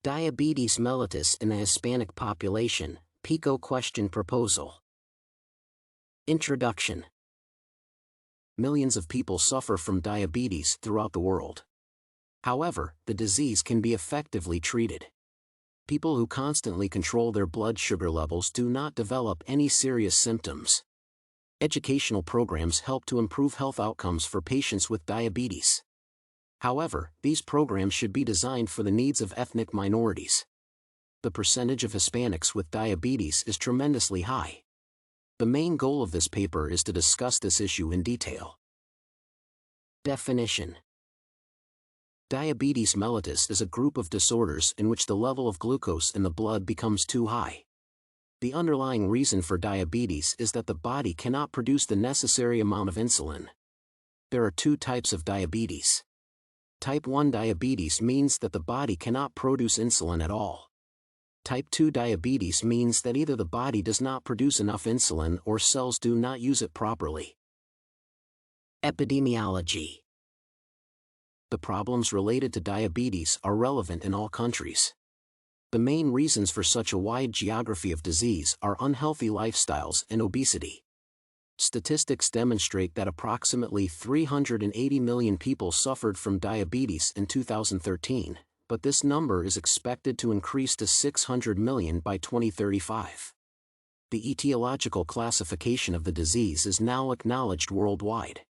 Diabetes mellitus in the Hispanic population, PICOT question proposal. Introduction. Millions of people suffer from diabetes throughout the world. However, the disease can be effectively treated. People who constantly control their blood sugar levels do not develop any serious symptoms. Educational programs help to improve health outcomes for patients with diabetes. However, these programs should be designed for the needs of ethnic minorities. The percentage of Hispanics with diabetes is tremendously high. The main goal of this paper is to discuss this issue in detail. Definition. Diabetes mellitus is a group of disorders in which the level of glucose in the blood becomes too high. The underlying reason for diabetes is that the body cannot produce the necessary amount of insulin. There are two types of diabetes. Type 1 diabetes means that the body cannot produce insulin at all. Type 2 diabetes means that either the body does not produce enough insulin or cells do not use it properly. Epidemiology. The problems related to diabetes are relevant in all countries. The main reasons for such a wide geography of disease are unhealthy lifestyles and obesity. Statistics demonstrate that approximately 380 million people suffered from diabetes in 2013, but this number is expected to increase to 600 million by 2035. The etiological classification of the disease is now acknowledged worldwide.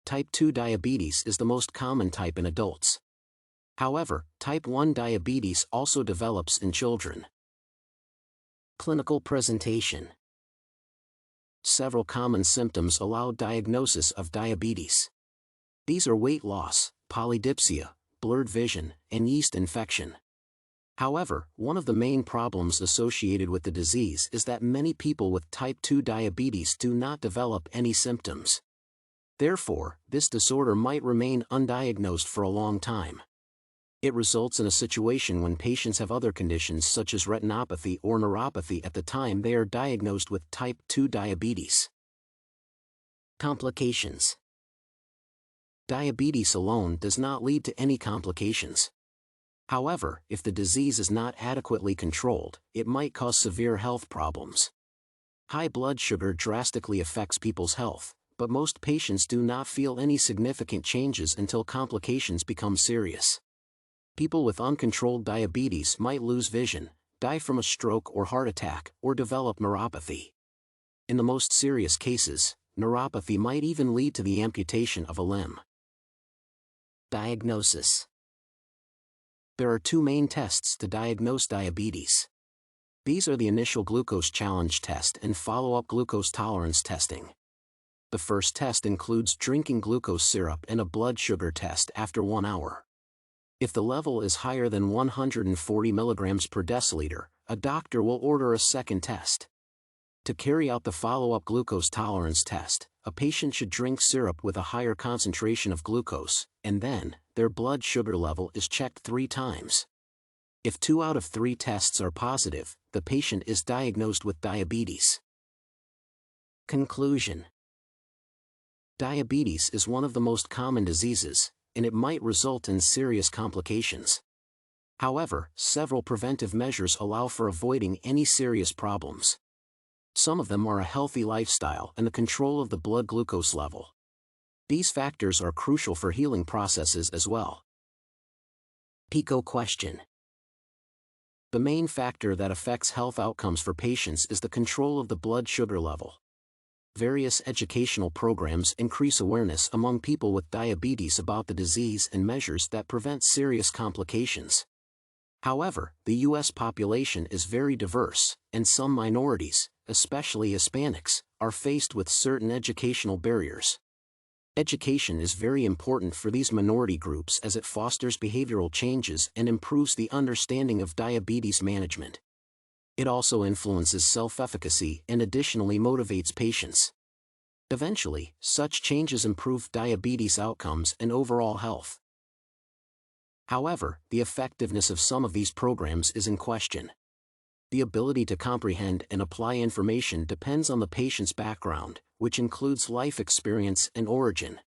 Type 2 diabetes is the most common type in adults. However, type 1 diabetes also develops in children. Clinical presentation. Several common symptoms allow diagnosis of diabetes. These are weight loss, polydipsia, blurred vision, and yeast infection. However, one of the main problems associated with the disease is that many people with type 2 diabetes do not develop any symptoms. Therefore, this disorder might remain undiagnosed for a long time. It results in a situation when patients have other conditions such as retinopathy or neuropathy at the time they are diagnosed with type 2 diabetes. Complications. Diabetes alone does not lead to any complications. However, if the disease is not adequately controlled, it might cause severe health problems. High blood sugar drastically affects people's health, but most patients do not feel any significant changes until complications become serious. People with uncontrolled diabetes might lose vision, die from a stroke or heart attack, or develop neuropathy. In the most serious cases, neuropathy might even lead to the amputation of a limb. Diagnosis. There are two main tests to diagnose diabetes. These are the initial glucose challenge test and follow-up glucose tolerance testing. The first test includes drinking glucose syrup and a blood sugar test after 1 hour. If the level is higher than 140 mg per deciliter, a doctor will order a second test. To carry out the follow-up glucose tolerance test, a patient should drink syrup with a higher concentration of glucose, and then, their blood sugar level is checked 3 times. If 2 out of 3 tests are positive, the patient is diagnosed with diabetes. Conclusion. Diabetes is one of the most common diseases, and it might result in serious complications. However, several preventive measures allow for avoiding any serious problems. Some of them are a healthy lifestyle and the control of the blood glucose level. These factors are crucial for healing processes as well. PICOT question. The main factor that affects health outcomes for patients is the control of the blood sugar level. Various educational programs increase awareness among people with diabetes about the disease and measures that prevent serious complications. However, the U.S. population is very diverse, and some minorities, especially Hispanics, are faced with certain educational barriers. Education is very important for these minority groups as it fosters behavioral changes and improves the understanding of diabetes management. It also influences self-efficacy and additionally motivates patients. Eventually, such changes improve diabetes outcomes and overall health. However, the effectiveness of some of these programs is in question. The ability to comprehend and apply information depends on the patient's background, which includes life experience and origin.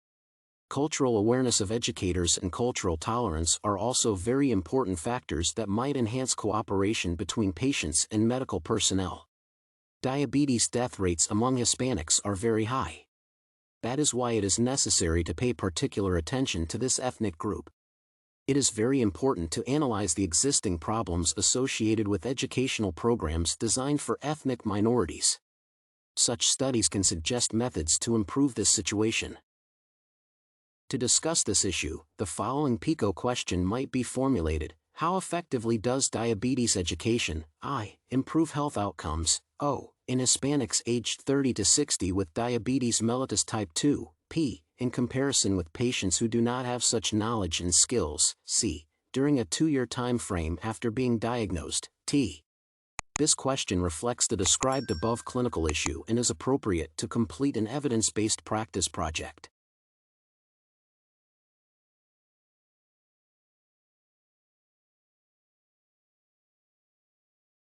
Cultural awareness of educators and cultural tolerance are also very important factors that might enhance cooperation between patients and medical personnel. Diabetes death rates among Hispanics are very high. That is why it is necessary to pay particular attention to this ethnic group. It is very important to analyze the existing problems associated with educational programs designed for ethnic minorities. Such studies can suggest methods to improve this situation. To discuss this issue, the following PICOT question might be formulated. How effectively does diabetes education, I, improve health outcomes, O, in Hispanics aged 30 to 60 with diabetes mellitus type 2, P, in comparison with patients who do not have such knowledge and skills, C, during a 2-year time frame after being diagnosed, T. This question reflects the described above clinical issue and is appropriate to complete an evidence-based practice project.